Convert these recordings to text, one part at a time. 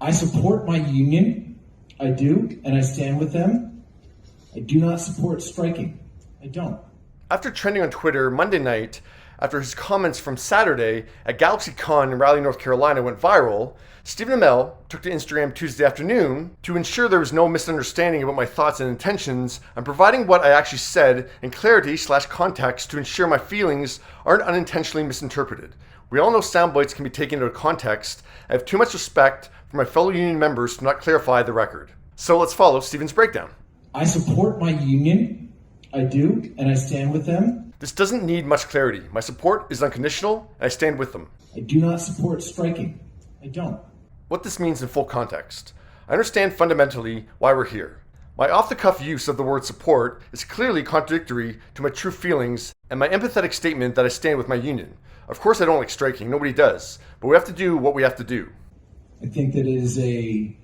I support my union. I do, and I stand with them. I do not support striking. I don't. After trending on Twitter Monday night, after his comments from Saturday at GalaxyCon in Raleigh, North Carolina went viral, Stephen Amell took to Instagram Tuesday afternoon to ensure there was no misunderstanding about my thoughts and intentions. I'm providing what I actually said in clarity/context to ensure my feelings aren't unintentionally misinterpreted. We all know sound bites can be taken out of context. I have too much respect for my fellow union members to not clarify the record. So let's follow Stephen's breakdown. I support my union. I do, and I stand with them. This doesn't need much clarity. My support is unconditional, and I stand with them. I do not support striking. I don't. What this means in full context. I understand fundamentally why we're here. My off-the-cuff use of the word support is clearly contradictory to my true feelings and my empathetic statement that I stand with my union. Of course I don't like striking, nobody does, but we have to do what we have to do. I think that it is a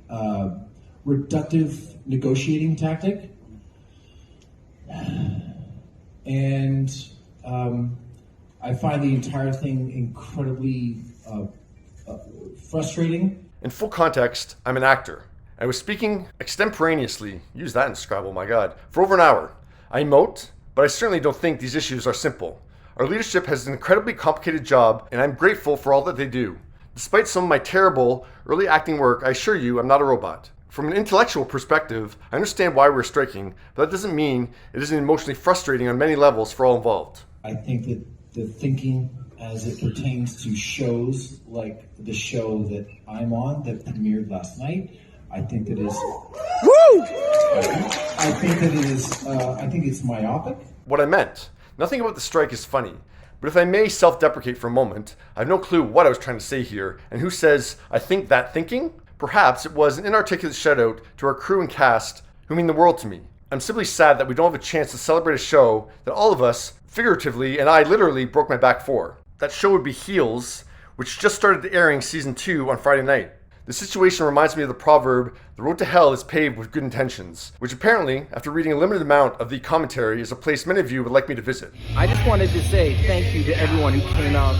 reductive negotiating tactic. And I find the entire thing incredibly frustrating. In full context, I'm an actor. I was speaking extemporaneously, use that in Scrabble, my God, for over an hour. I emote, but I certainly don't think these issues are simple. Our leadership has an incredibly complicated job, and I'm grateful for all that they do. Despite some of my terrible early acting work, I assure you I'm not a robot. From an intellectual perspective, I understand why we're striking, but that doesn't mean it isn't emotionally frustrating on many levels for all involved. I think that the thinking as it pertains to shows like the show that I'm on that premiered last night, I think that is... Woo! I think it's myopic. What I meant, nothing about the strike is funny, but if I may self-deprecate for a moment, I have no clue what I was trying to say here, and who says, I think that thinking? Perhaps it was an inarticulate shout-out to our crew and cast who mean the world to me. I'm simply sad that we don't have a chance to celebrate a show that all of us, figuratively and I literally, broke my back for. That show would be Heels, which just started airing season 2 on Friday night. The situation reminds me of the proverb, the road to hell is paved with good intentions, which apparently, after reading a limited amount of the commentary, is a place many of you would like me to visit. I just wanted to say thank you to everyone who came out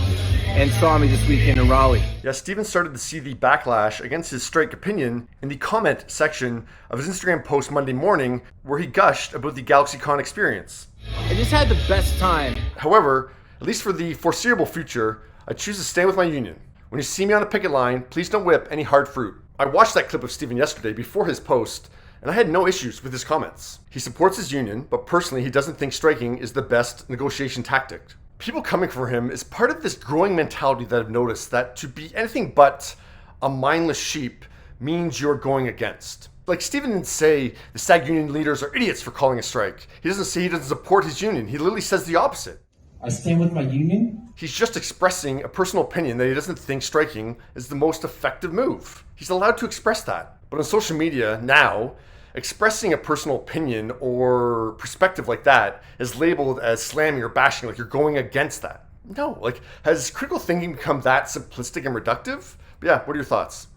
and saw me this weekend in Raleigh. Yeah, Stephen started to see the backlash against his strike opinion in the comment section of his Instagram post Monday morning, where he gushed about the GalaxyCon experience. I just had the best time. However, at least for the foreseeable future, I choose to stand with my union. When you see me on a picket line, please don't whip any hard fruit. I watched that clip of Stephen yesterday before his post, and I had no issues with his comments. He supports his union, but personally he doesn't think striking is the best negotiation tactic. People coming for him is part of this growing mentality that I've noticed that to be anything but a mindless sheep means you're going against. Like, Stephen didn't say the SAG union leaders are idiots for calling a strike. He doesn't say he doesn't support his union. He literally says the opposite. I stand with my union. He's just expressing a personal opinion that he doesn't think striking is the most effective move. He's allowed to express that. But on social media now, expressing a personal opinion or perspective like that is labeled as slamming or bashing, like you're going against that. No, like, has critical thinking become that simplistic and reductive? But yeah, what are your thoughts?